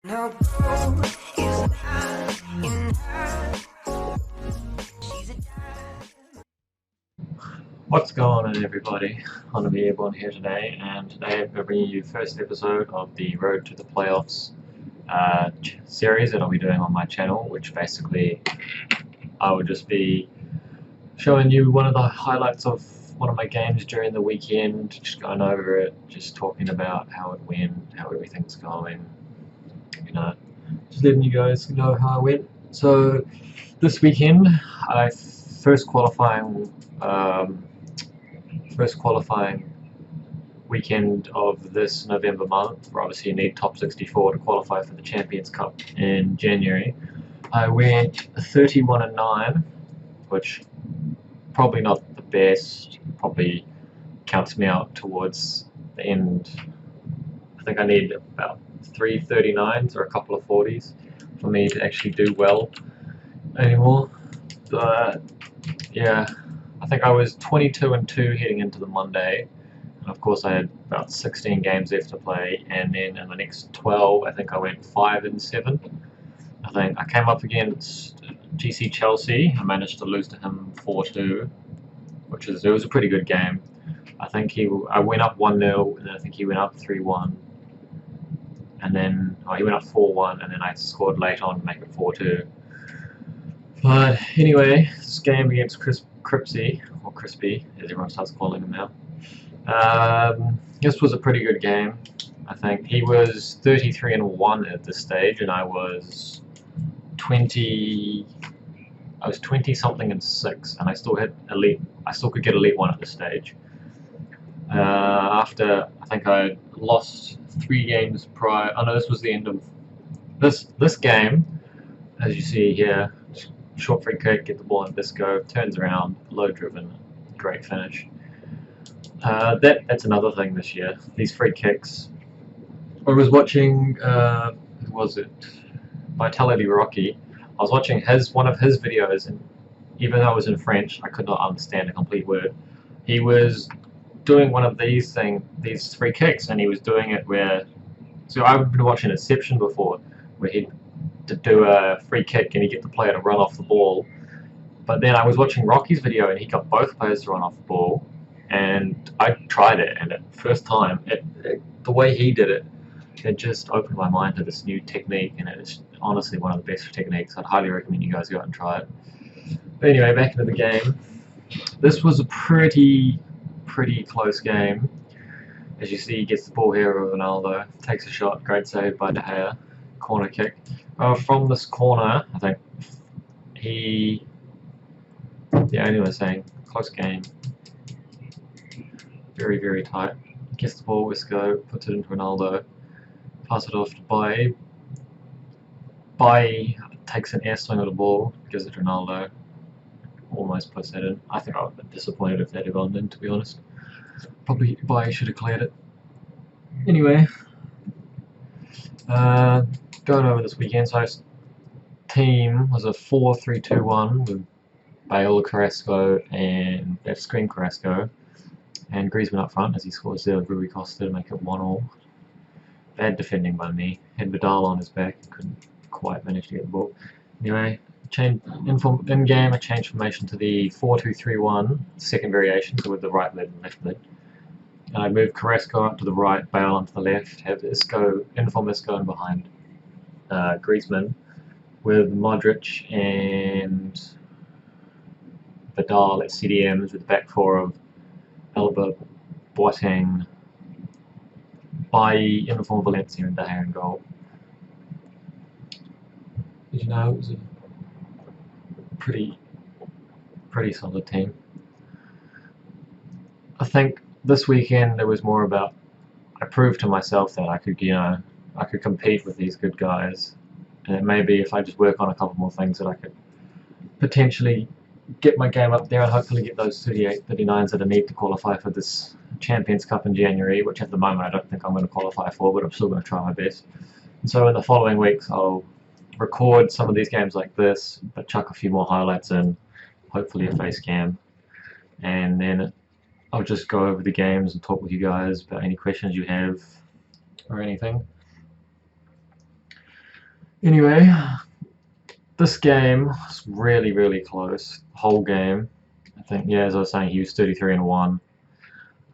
No gold is not in her. She's a diamond. What's going on, everybody? On the Airborne here today, and today I'm going to bring you the first episode of the Road to the Playoffs series that I'll be doing on my channel, which basically I will just be showing you one of the highlights of one of my games during the weekend, just going over it, just talking about how it went, how everything's going, you know, just letting you guys know how I went. So this weekend, I first qualifying weekend of this November month, where obviously you need top 64 to qualify for the Champions Cup in January. I went 31-9, which probably not the best, probably counts me out towards the end. I think I need about 3 39s or a couple of 40s for me to actually do well anymore. But yeah, I think I was 22-2 heading into the Monday. And of course, I had about 16 games left to play, and then in the next 12, I think I went 5-7. I think I came up against GC Chelsea. I managed to lose to him 4-2, it was a pretty good game. I went up 1-0, and then I think he went up 3-1, and then he went up 4-1, and then I scored late on to make it 4-2. But anyway, this game against Cripsy, or Crispy, as everyone starts calling him now. This was a pretty good game. I think he was 33-1 at this stage, and I was 20. I was 20 something and 6, and I still had elite. I still could get elite 1 at this stage. After I think I lost 3 games prior. Oh no, this was the end of this game. As you see here, short free kick, get the ball in disco, turns around, low driven, great finish. That's another thing this year. These free kicks. I was watching. Who was it? Vitality Rocky. I was watching one of his videos, and even though it was in French, I could not understand a complete word. He was doing one of these free kicks, and he was doing it where. So I've been watching Inception before, where he'd to do a free kick and he'd get the player to run off the ball. But then I was watching Rocky's video, and he got both players to run off the ball. And I tried it, and at first time, the way he did it, it just opened my mind to this new technique, and it's honestly one of the best techniques. I'd highly recommend you guys go out and try it. But anyway, back into the game. This was a pretty close game. As you see, he gets the ball here with Ronaldo, takes a shot, great save by De Gea, corner kick. From this corner, I think anyway, saying close game. Very tight. Gets the ball, Isco, puts it into Ronaldo, pass it off to Baye. Baye takes an air swing of the ball, gives it to Ronaldo, almost puts that in. I think I would have been disappointed if that had gone in, to be honest. Probably Baye should have cleared it. Anyway, going over this weekend, so team was a 4-3-2-1 with Bale, Carrasco, and left screen Carrasco. And Griezmann up front as he scores there with Rui Costa to make it 1-1. Bad defending by me. Had Vidal on his back, couldn't quite manage to get the ball. Anyway, in game, I changed formation to the 4-2-3-1, second variation, so with the right lid and left lid. And I moved Carrasco up to the right, Bale onto the left, have Isco, inform Isco in behind Griezmann, with Modric and Vidal at CDMs with the back four of Alba, Boateng, Baye, in the form of Valencia, and De Gea in goal. As you know, it was a pretty solid team. I think this weekend it was more about I proved to myself that I could compete with these good guys, and maybe if I just work on a couple more things that I could potentially get my game up there and hopefully get those 38, 39s that I need to qualify for this Champions Cup in January, which at the moment I don't think I'm going to qualify for, but I'm still going to try my best. And so in the following weeks I'll record some of these games like this, but chuck a few more highlights in, hopefully a face cam, and then I'll just go over the games and talk with you guys about any questions you have or anything. Anyway, this game was really, really close. The whole game. I think, yeah, as I was saying, he was 33-1.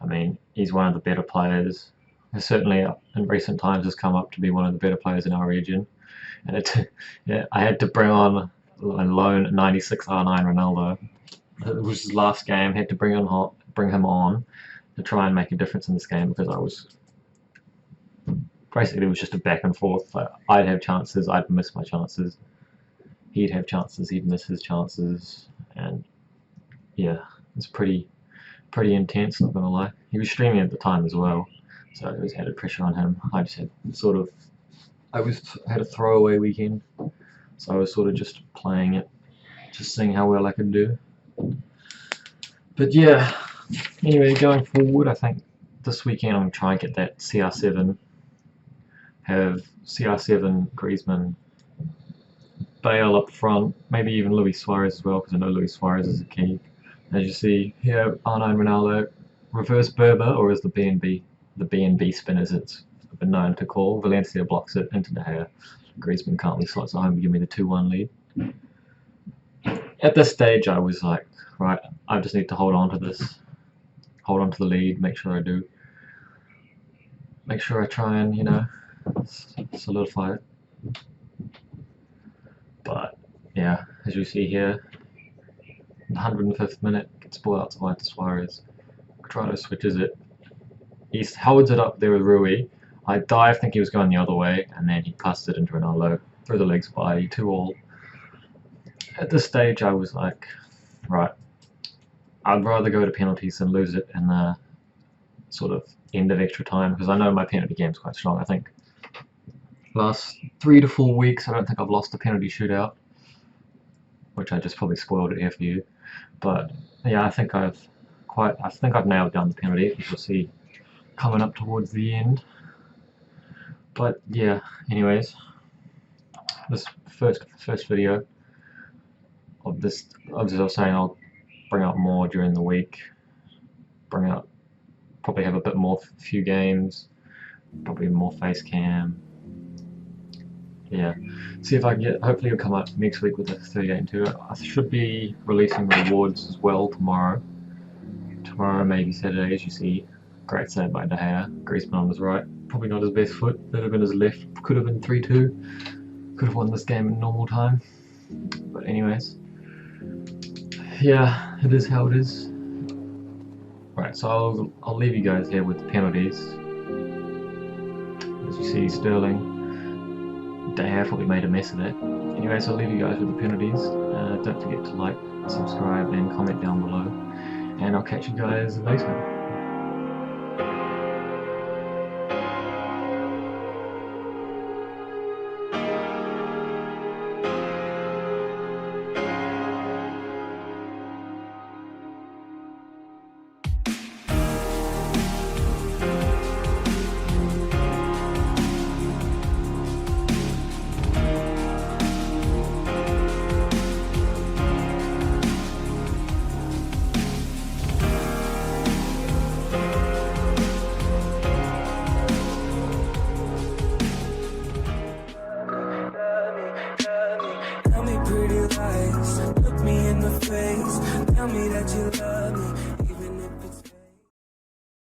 I mean, he's one of the better players. He certainly, in recent times, has come up to be one of the better players in our region. And yeah, I had to bring on a loan 96 R9 Ronaldo. It was his last game. Had to bring him on to try and make a difference in this game because I was basically, it was just a back and forth. Like, I'd have chances, I'd miss my chances. He'd have chances, he'd miss his chances, and yeah, it's pretty intense. Not gonna lie. He was streaming at the time as well, so it was added pressure on him. I just had had a throwaway weekend, so I was sort of just playing it, just seeing how well I could do. But yeah, anyway, going forward, I think this weekend I'm gonna try and get that CR7. Have CR7, Griezmann, Bale up front, maybe even Luis Suarez as well, because I know Luis Suarez is a key. As you see here, R9 Ronaldo, reverse Berber, or as the BNB spinners it's been known to call. Valencia blocks it into De Gea. Griezmann calmly slots it home to give me the 2-1 lead. At this stage, I was like, right, I just need to hold on to this, hold on to the lead, make sure I do, make sure I try and, you know, solidify it. But yeah, as you see here, 105th minute, gets ball out to wide to Suarez. Quadrado switches it. He holds it up there with Rui. I think he was going the other way, and then he passed it into Ronaldo through the legs by 2-all. At this stage, I was like, right, I'd rather go to penalties than lose it in the sort of end of extra time, because I know my penalty game's quite strong. I think last 3 to 4 weeks, I don't think I've lost a penalty shootout, which I just probably spoiled it here for you. But yeah, I think I've nailed down the penalty, as you'll see coming up towards the end. But yeah, anyways, this first video of this, as I was saying, I'll bring out more during the week. Probably have a bit more, few games, probably more face cam. Yeah, see if I can get, hopefully it'll come up next week with the 38-2. I should be releasing rewards as well tomorrow, maybe Saturday. As you see, great save by De Gea. Griezmann on his right, probably not his best foot, could have been his left, could have been 3-2, could have won this game in normal time. But anyways, yeah, it is how it is. Right, so I'll leave you guys here with the penalties. As you see, Sterling, De Gea probably made a mess of it. Anyway, so I'll leave you guys with the penalties. Don't forget to like, subscribe, and comment down below. And I'll catch you guys later. Tell me pretty lies, look me in the face, tell me that you